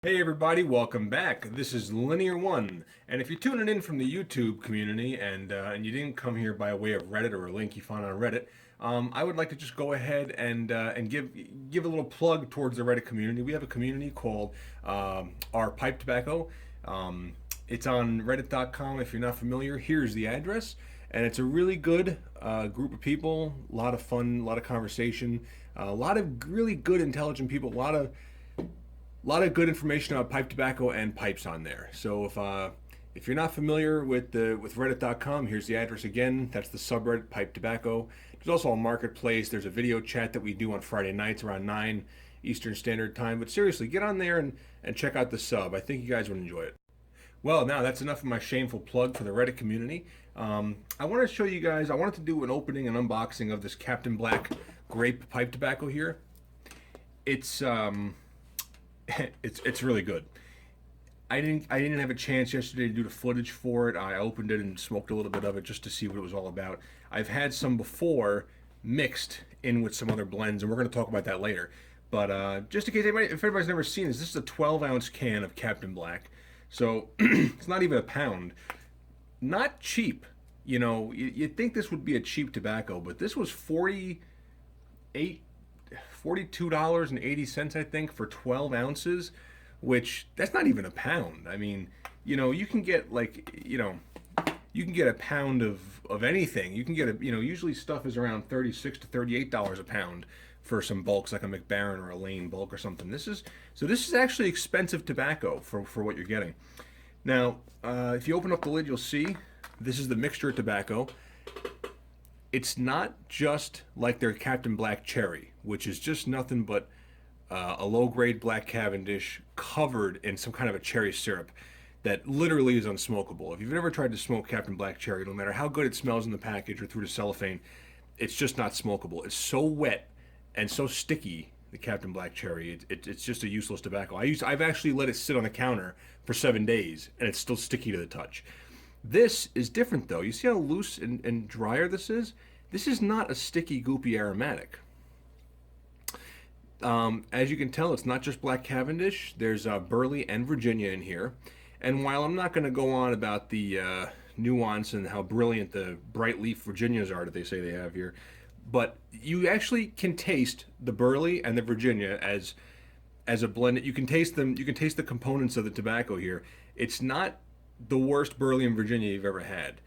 Hey everybody, welcome back. This is Linear One, and if you're tuning in from the YouTube community and you didn't come here by way of Reddit or a link you found on Reddit, I would like to just go ahead and give a little plug towards the Reddit community. We have a community called our Pipe Tobacco. It's on Reddit.com. If you're not familiar, here's the address, and it's a really good group of people. A lot of fun, a lot of conversation, a lot of really good, intelligent people. A lot of good information about pipe tobacco and pipes on there. So if you're not familiar with Reddit.com, here's the address again. That's the subreddit Pipe Tobacco. There's also a marketplace. There's a video chat that we do on Friday nights around 9 Eastern Standard Time. But seriously, get on there and check out the sub. I think you guys would enjoy it. Well, now that's enough of my shameful plug for the Reddit community. I want to show you guys. I wanted to do an opening and unboxing of this Captain Black Grape pipe tobacco here. It's really good. I didn't have a chance yesterday to do the footage for it. I opened it and smoked a little bit of it just to see what it was all about. I've had some before mixed in with some other blends, and we're going to talk about that later. But just in case if anybody's never seen this is a 12-ounce can of Captain Black. So it's not even a pound. Not cheap. You know, you'd think this would be a cheap tobacco, but this was $42.80, I think, for 12 ounces, which that's not even a pound. I mean, you can get you can get a pound of anything. You can get usually stuff is around $36 to $38 a pound for some bulks like a McBaron or a Lane bulk or something. This is actually expensive tobacco for what you're getting. Now, if you open up the lid, you'll see this is the mixture of tobacco. It's not just like their Captain Black Cherry, which is just nothing but a low-grade black Cavendish covered in some kind of a cherry syrup that literally is unsmokable. If you've ever tried to smoke Captain Black Cherry, no matter how good it smells in the package or through the cellophane, it's just not smokable. It's so wet and so sticky, the Captain Black Cherry. It's just a useless tobacco. I've actually let it sit on the counter for 7 days, and it's still sticky to the touch. This is different though. You see how loose and drier this is? This is not a sticky, goopy aromatic. As you can tell, it's not just Black Cavendish. There's Burley and Virginia in here. And while I'm not going to go on about the nuance and how brilliant the bright leaf Virginias are that they say they have here, but you actually can taste the Burley and the Virginia as a blend. You can taste them. You can taste the components of the tobacco here. It's not the worst Burley and Virginia you've ever had.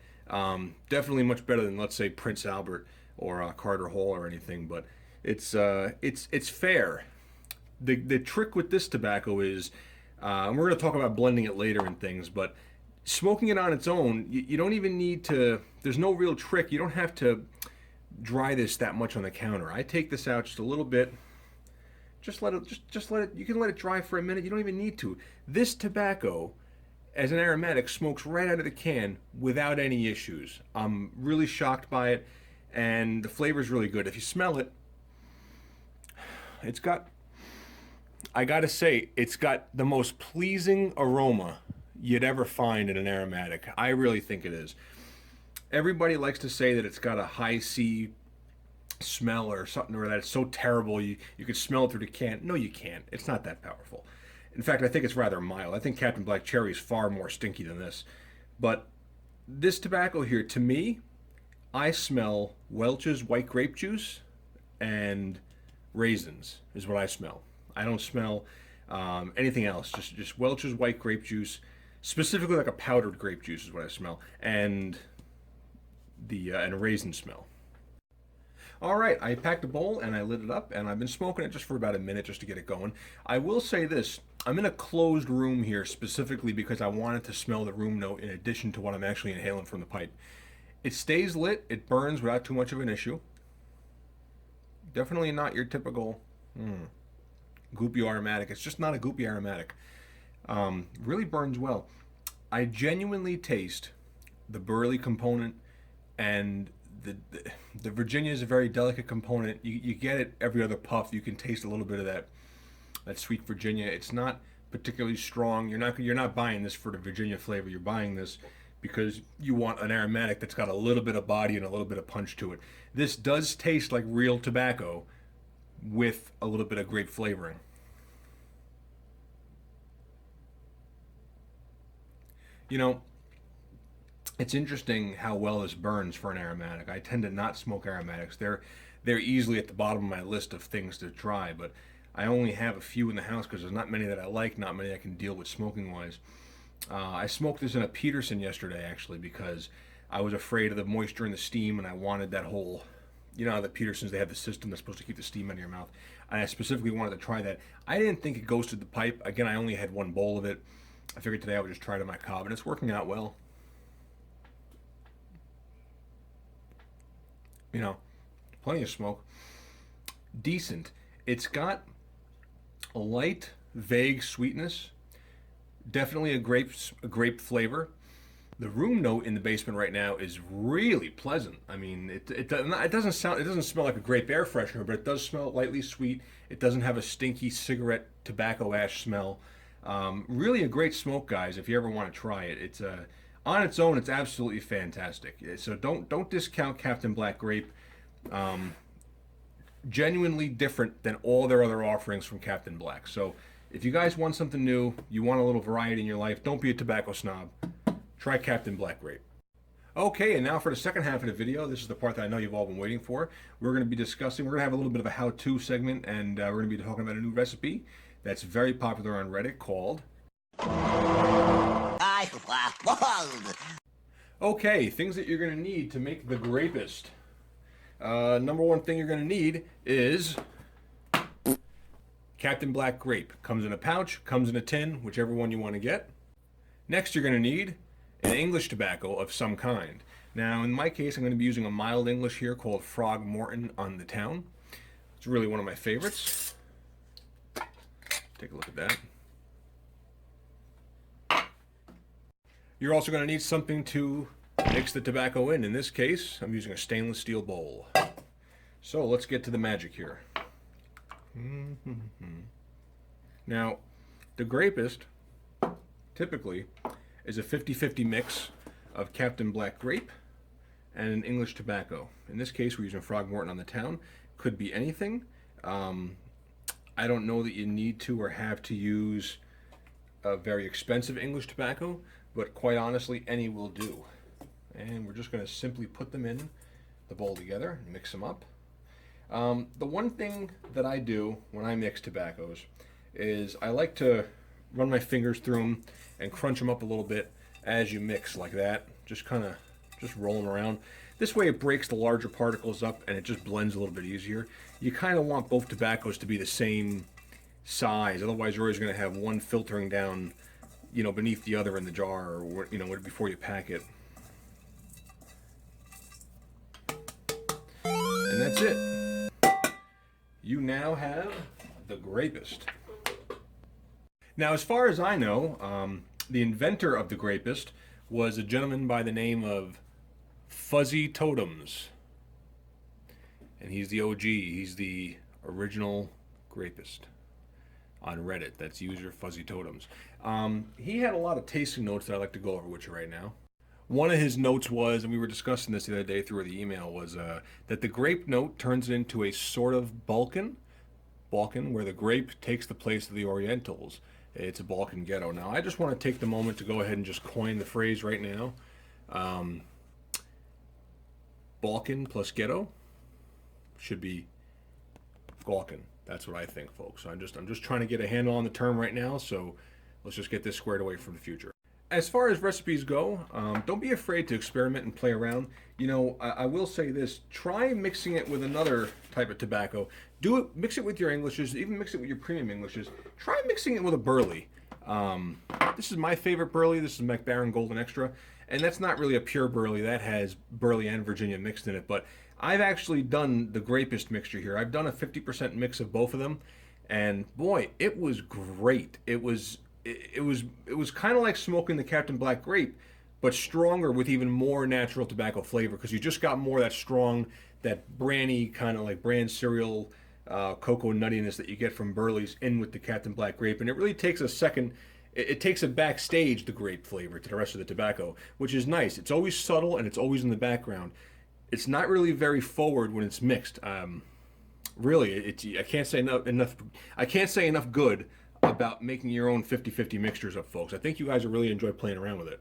Definitely much better than, let's say, Prince Albert or Carter Hall or anything. But it's fair. The trick with this tobacco is, and we're going to talk about blending it later and things, but smoking it on its own, you don't even need to. There's no real trick. You don't have to dry this that much on the counter. I take this out just a little bit. Just let it. You can let it dry for a minute. You don't even need to. This tobacco, as an aromatic, smokes right out of the can without any issues. I'm really shocked by it, and the flavor is really good. If you smell it, I gotta say, it's got the most pleasing aroma you'd ever find in an aromatic. I really think it is. Everybody likes to say that it's got a high C smell or something, or that it's so terrible you could smell it through the can. No, you can't. It's not that powerful. In fact, I think it's rather mild. I think Captain Black Cherry is far more stinky than this. But this tobacco here, to me, I smell Welch's white grape juice and raisins is what I smell. I don't smell anything else. Just Welch's white grape juice, specifically like a powdered grape juice is what I smell, and and raisin smell. All right, I packed a bowl and I lit it up, and I've been smoking it just for about a minute just to get it going. I will say this, I'm in a closed room here specifically because I wanted to smell the room note in addition to what I'm actually inhaling from the pipe. It stays lit, it burns without too much of an issue. Definitely not your typical goopy aromatic. It's just not a goopy aromatic. Really burns well. I genuinely taste the burley component, and the Virginia is a very delicate component. You get it every other puff. You can taste a little bit of that sweet Virginia. It's not particularly strong. You're not buying this for the Virginia flavor. You're buying this because you want an aromatic that's got a little bit of body and a little bit of punch to it. This does taste like real tobacco with a little bit of grape flavoring. You know, it's interesting how well this burns for an aromatic. I tend to not smoke aromatics. They're easily at the bottom of my list of things to try, but I only have a few in the house because there's not many that I like, not many I can deal with smoking wise. I smoked this in a Peterson yesterday actually because I was afraid of the moisture and the steam, and I wanted that whole, you know, how the Petersons, they have the system that's supposed to keep the steam out of your mouth. And I specifically wanted to try that. I didn't think it ghosted the pipe. Again, I only had one bowl of it. I figured today I would just try it on my cob, and it's working out well. You know, plenty of smoke. Decent. It's got a light, vague sweetness. Definitely a grape flavor. The room note in the basement right now is really pleasant. I mean, it doesn't smell like a grape air freshener, but it does smell lightly sweet. It doesn't have a stinky cigarette tobacco ash smell. Really a great smoke, guys. If you ever want to try it, it's on its own, it's absolutely fantastic. So don't discount Captain Black Grape. Genuinely different than all their other offerings from Captain Black. So if you guys want something new, you want a little variety in your life, don't be a tobacco snob. Try Captain Black Grape. Okay, and now for the second half of the video, this is the part that I know you've all been waiting for. We're going to be have a little bit of a how-to segment, and we're going to be talking about a new recipe that's very popular on Reddit called... Okay, things that you're going to need to make the Grapist. Number one thing you're going to need is Captain Black Grape. Comes in a pouch, comes in a tin, whichever one you want to get. Next, you're going to need an English tobacco of some kind. Now, in my case, I'm going to be using a mild English here called Frog Morton on the Town. It's really one of my favorites. Take a look at that. You're also going to need something to mix the tobacco in. In this case, I'm using a stainless steel bowl. So let's get to the magic here. Now, the Grapist typically is a 50-50 mix of Captain Black Grape and an English tobacco. In this case, we're using Frog Morton on the Town. Could be anything. I don't know that you need to or have to use a very expensive English tobacco, but quite honestly, any will do. And we're just going to simply put them in the bowl together and mix them up. The one thing that I do when I mix tobaccos is I like to run my fingers through them and crunch them up a little bit as you mix, like that. Just roll them around. This way it breaks the larger particles up and it just blends a little bit easier. You kind of want both tobaccos to be the same size, otherwise you're always going to have one filtering down, you know, beneath the other in the jar, or, you know, before you pack it. And that's it. You now have the Grapist. Now, as far as I know, the inventor of the Grapist was a gentleman by the name of Fuzzy Totems. And he's the OG. He's the original Grapist on Reddit. That's user Fuzzy Totems. He had a lot of tasting notes that I'd like to go over with you right now. One of his notes was, and we were discussing this the other day through the email, was that the grape note turns it into a sort of Balkan, where the grape takes the place of the Orientals. It's a Balkan ghetto. Now, I just want to take the moment to go ahead and just coin the phrase right now. Balkan plus ghetto should be Galkan. That's what I think, folks. So I'm just trying to get a handle on the term right now, so let's just get this squared away for the future. As far as recipes go, don't be afraid to experiment and play around. You know, I will say this: try mixing it with another type of tobacco. Mix it with your Englishes, even mix it with your premium Englishes. Try mixing it with a Burley. This is my favorite Burley. This is McBaron Golden Extra, and that's not really a pure Burley. That has Burley and Virginia mixed in it. But I've actually done the Grapist mixture here. I've done a 50% mix of both of them, and boy, it was great. It was kind of like smoking the Captain Black Grape, but stronger with even more natural tobacco flavor, because you just got more of that strong, that brandy kind of like brand cereal cocoa nuttiness that you get from Burley's in with the Captain Black Grape. And it really takes a second, it takes a backstage, the grape flavor, to the rest of the tobacco, which is nice. It's always subtle and it's always in the background. It's not really very forward when it's mixed. Really, I can't say enough good about making your own 50-50 mixtures up, folks. I think you guys will really enjoy playing around with it.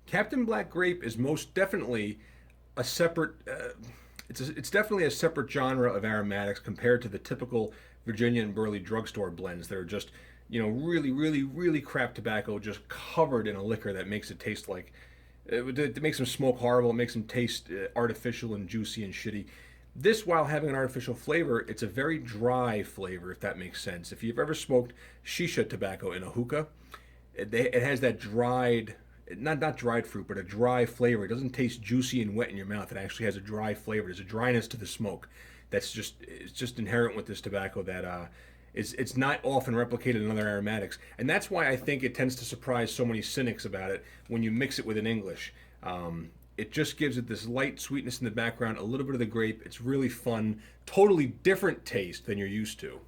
Captain Black Grape is most definitely a separate. It's definitely a separate genre of aromatics compared to the typical Virginia and Burley drugstore blends that are just, really, really, really crap tobacco just covered in a liquor that makes it taste like. It makes them smoke horrible. It makes them taste artificial and juicy and shitty. This, while having an artificial flavor, it's a very dry flavor, if that makes sense. If you've ever smoked shisha tobacco in a hookah, it has that dried, not dried fruit, but a dry flavor. It doesn't taste juicy and wet in your mouth. It actually has a dry flavor. There's a dryness to the smoke it's just inherent with this tobacco that it's not often replicated in other aromatics, and that's why I think it tends to surprise so many cynics about it when you mix it with an English. It just gives it this light sweetness in the background, a little bit of the grape. It's really fun, totally different taste than you're used to.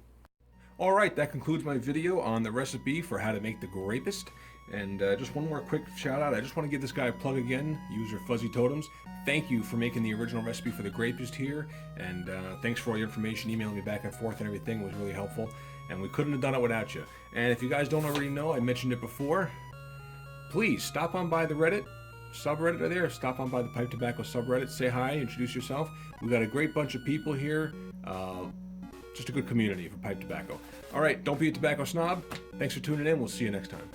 Alright, that concludes my video on the recipe for how to make the Grapist. And just one more quick shout out. I just want to give this guy a plug again, user Fuzzy Totems. Thank you for making the original recipe for the Grapist here. And thanks for all your information, emailing me back and forth and everything. It was really helpful. And we couldn't have done it without you. And if you guys don't already know, I mentioned it before, please stop on by the Reddit subreddit are there. Stop on by the Pipe Tobacco subreddit. Say hi, introduce yourself. We got a great bunch of people here. Just a good community for pipe tobacco. All right, don't be a tobacco snob. Thanks for tuning in. We'll see you next time.